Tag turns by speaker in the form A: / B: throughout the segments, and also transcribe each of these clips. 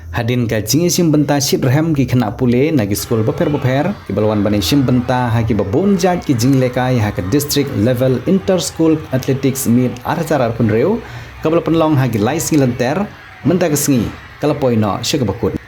A: Hadin ka jingi sim benta shit rem ki khna pule nagi skul baper ki balwan bani sim benta ha ki babon jaj ki jing lekai ha ka district level inter school athletics meet archar pun reu kabal penlong ha ki lais ngilanter menta kesngi kala poino shekabakut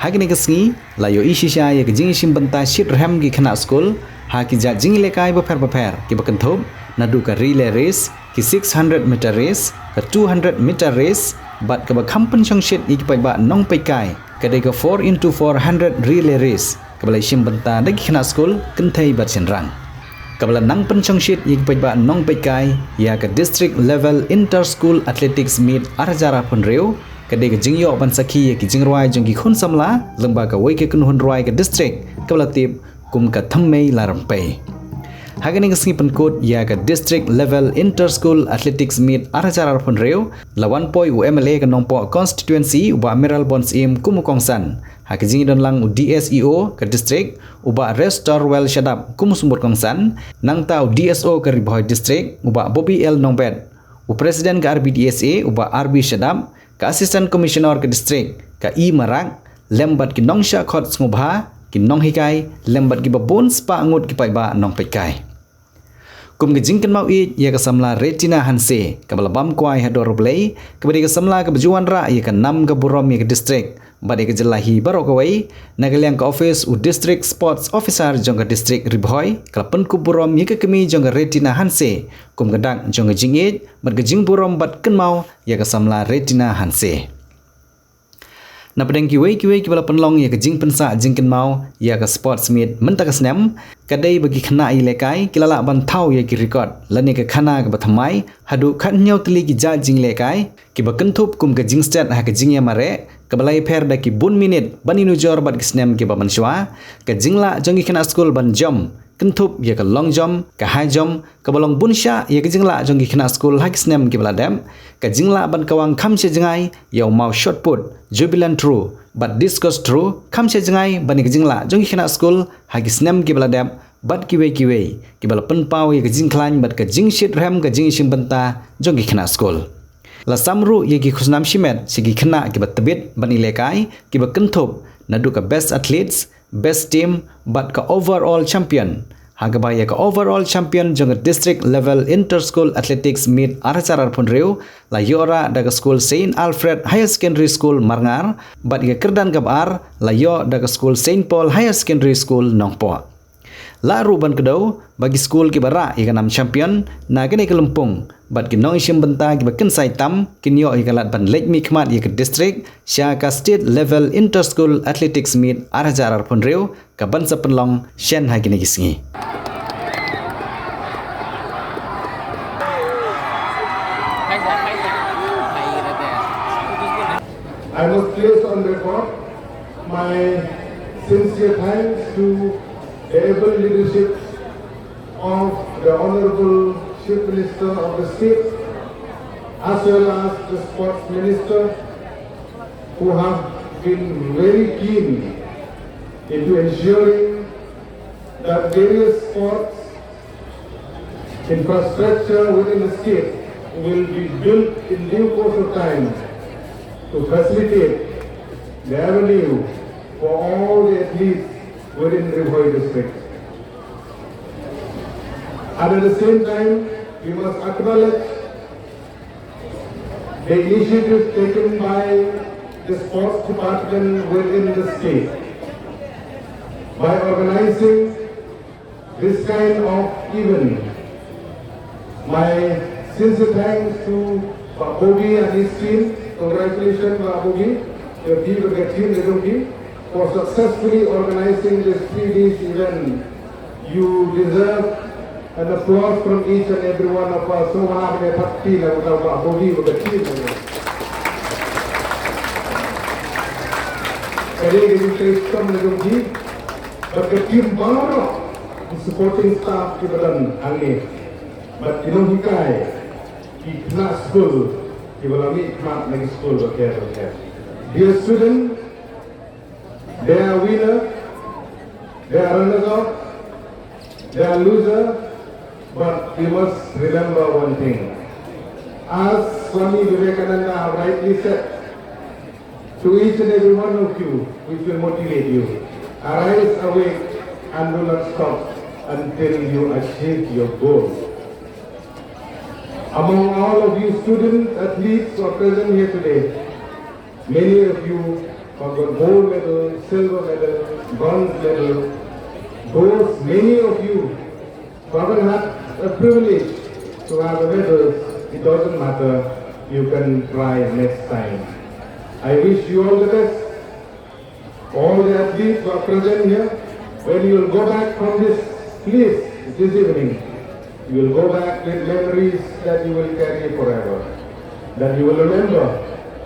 A: ha ki ne kesngi layo isisha ya ki jingi sim benta shit rem ki khna school ha ki ja jing lekai baper ki bakanthop nadu ka relay race ki 600 meter race ka 200 meter race but ka bakhampan changshit ik pai ba nong pai kai kadai ka 4 into 400 relay race kabala sim benta dagi khna school kenthai bat senrang kabala nang pen changshit ik pai ba nong pai kai ya ka district level inter school athletics meet arjara pun reu kadai ka jingyo ban sakhi ki jingrwai jong ki khun samla lengba ka wei ke kun hun roi ka district kabala tip kum ka Thymmai larampai Hagani ngasngi penkut ya ke district level inter school athletics meet arachar pun reu lawan poi UMLA ke Nongpoh constituency uba Amiral Bons im kumukongsan hakijing don lang DSEO ke district uba Restor Well Shadap kumusumur kongsan nang tau DSO ke Bhoi district uba Bobby L Nongbet u presiden ke RBDSA uba RB Shadap ke assistant commissioner ke district ke I Marak lembat ki nongsha khot sngewbha ki nonghikai lembat ki babon spa ngut ki pai ba nongpekai kum ke jingkan mau it ya ke samla retina hanse ke balabam kwai hador play ke badi ke samla ke bajuan ra ya ke nam ke burom ya ke district badi ke jelahi baro ke wai nagaliang ke office u district sports officer jong ke district Bhoi ke pen ku burom ya ke kemi jong ke retina hanse kum ke dak jong ke jingit bat ke jing burom bat ken mau ya ke samla retina hanse na pedang kiwei ki bala penlong ya ke jing pensa jingken mau ya ke sports meet Mynta ke Snem kadai bagi Khynnah ilekai kilala ban Thaw ya ki record lani ke Khynnah ke Thymmai Haduh khatnyau Tylli ki ja jing lekai ki bakentup kum ke jing stat ha ke jing ya mare ke balai per da ki 4 minit bani nujor bat ke Snem ki baman shwa ke jingla jongi Khynnah school ban jom kentup ya ke long jom ke high jom ke balong bunsha ya ke jingla jongi Khynnah school ha ke Snem ki baladam ke jingla ban kawang khamse jengai ya mau shot put jubilant through but discuss through khamse jengai bani ke jingla jongi Khynnah school ha ke Snem ki baladam bat kiwei ki bala penpau ya ke jing klan bat ke jing shit rem ke jing sim benta jongi Khynnah school la samru ya ki khusnam shimet sigi Khynnah ki bat tebit bani lekai ki ba kentup nadu ka best athletes best team but ka overall champion hagaba ya ka overall champion jong district level inter school athletics meet arachar pun reu la yora daga school Saint Alfred Higher Secondary School Marngar but ya kerdan gabar la yo daga school Saint Paul Higher Secondary School Nongpoh la ruban kedau bagi school ki bara ya kanam champion na kene ke Lempung bat ki nong sim benta ki baken sai tam kinyo ya kalat ban lek mi khmat ya ke district sya ka state level inter school athletics meet arachar pun reu ka ban sa penlong shen ha kini gisngi
B: I must place on record my sincere thanks to the able leadership of the Honorable Chief Minister of the state as well as the Sports Minister who have been very keen into ensuring that various sports infrastructure within the state will be built in due course of time to facilitate the avenue for all the athletes within the Bhoi district. And at the same time, we must acknowledge the initiatives taken by the sports department within the state by organizing this kind of event. My sincere thanks to Bhoi and his team. Congratulations, Bhoi, your team, for successfully organizing this 3 days event. You deserve an applause from each and every one of us. So we have a party with Bhoi with the team. But the team borrow the supporting staff to the but you know he Khynnah school, he will meet Khynnah school okay. Dear students, they are winner, they are runners-up, they are loser, but we must remember one thing. As Swami Vivekananda rightly said, To each and every one of you, which will motivate you. Arise awake and do not stop until you achieve your goal. Among all of you students, athletes who are present here today, many of you have got gold medal, silver medal, bronze medal. Those many of you who haven't had a privilege to have a medal, it doesn't matter. You can try next time. I wish you all the best. All the athletes who are present here, when you will go back from this place this evening, you will go back with memories that you will carry forever. That you will remember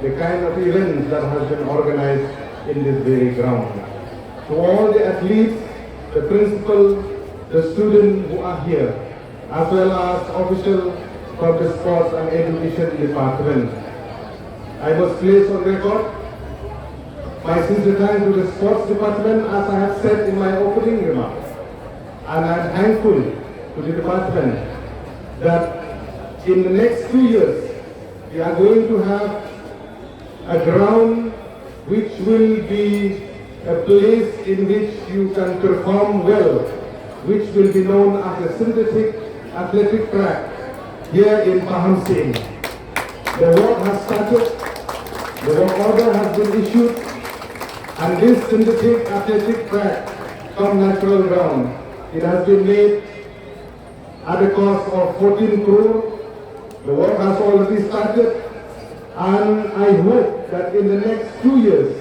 B: the kind of events that has been organized in this very ground. To all the athletes, the principal, the students who are here, as well as officials from the Sports and Education Department, I must place on record my sincere thanks to the Sports Department, as I have said in my opening remarks. And I am thankful to the department that in the next 2 years, we are going to have a ground which will be a place in which you can perform well, which will be known as a synthetic athletic track here in Pahang Singh. The work has started, the work order has been issued, and this synthetic athletic track from natural ground, it has been made at a cost of 14 crore. The work has already started, and I hope that in the next 2 years,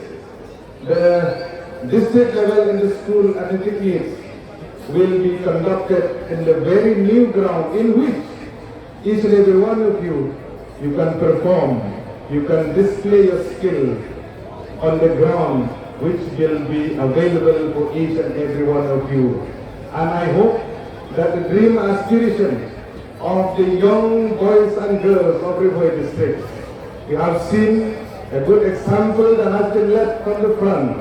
B: the district level in the school athletic meets will be conducted in the very new ground in which each and every one of you can perform, you can display your skill on the ground, which will be available for each and every one of you. And I hope that the dream aspiration of the young boys and girls of Bhoi district, we have seen a good example that has been led from the front,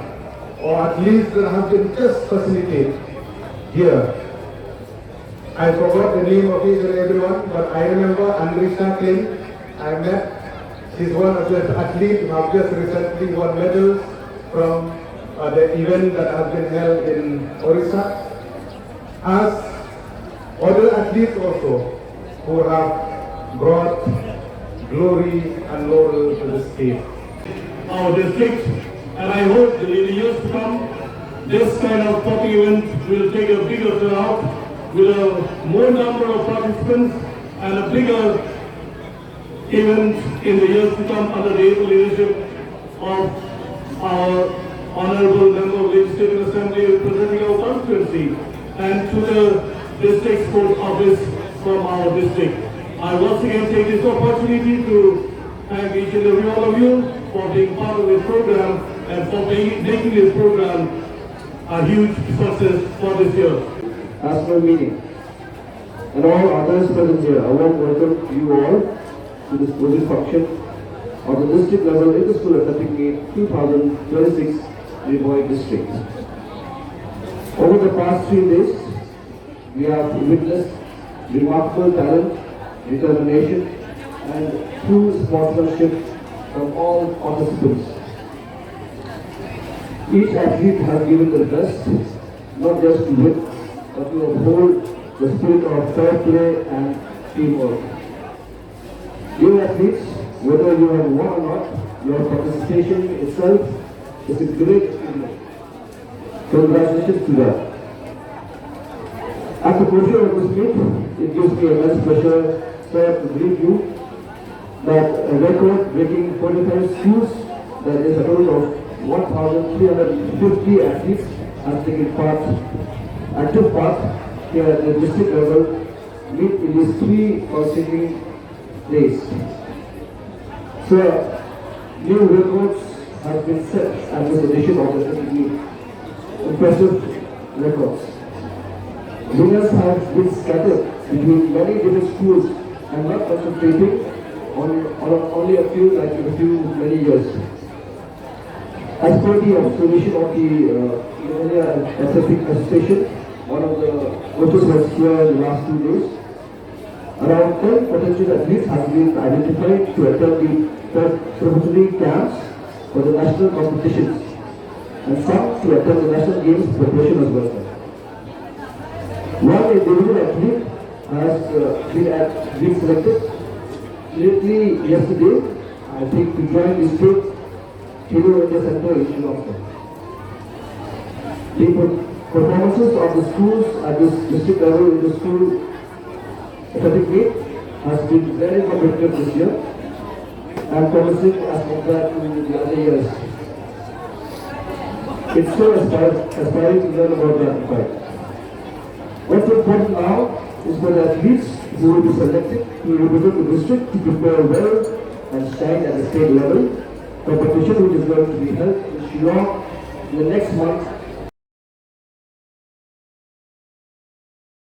B: or at least that has been just facilitated here. I forgot the name of each and everyone, but I remember Andrisha Klein. I met. She's one of the athletes who have just recently won medals from the event that has been held in Orissa. As other athletes also who have brought glory and laurel to the state.
C: Our district, and I hope that in the years to come, this kind of sporting event will take a bigger turnout with a more number of participants and a bigger event in the years to come under the able leadership of our Honorable Member of Legislative Assembly representing our constituency and to the District Sports Office from our district. I once again take this opportunity to thank each and every one of you for being part of this program and for making this program a huge success for this year.
D: As per meeting, and all others present here, I want to welcome you all to this closing function of the district level Inter-School Athletic Meet 2026 in Bhoi district. Over the past 3 days, we have witnessed remarkable talent, determination, and true sportsmanship from all participants. Each athlete has given their best, not just to win, but to uphold the spirit of fair play and teamwork. Dear athletes, whether you have won or not, your participation itself is a great achievement. Congratulations to that. At the closure of this meet, it gives me immense pleasure, sir, to brief you that a record-breaking 45 schools, that is a total of 1,350 athletes, have taken part, active part here at the district level, meet in these 3 consecutive days. So, new records have been set at this edition of the district meet. Impressive records. Winners have been scattered between many different schools and not concentrating on only a few like a few many years. As per the observation of the Athletic Association, one of the coaches was here in the last 2 days, around 10 potential athletes have been identified to attend the preparatory camps for the national competitions and some to attend the national games preparation as well. One individual athlete has been selected lately yesterday, I think, to join the state Haduh India Center in Shillong. The performances of the schools at this district level in the school athletic meet has been very competitive this year and promising as compared to the other years. It's so aspiring to learn about that fight. What's important now is for the athletes who will be selected to represent the district to prepare well and shine at the state level. Competition which is going to be held in Shillong in the next month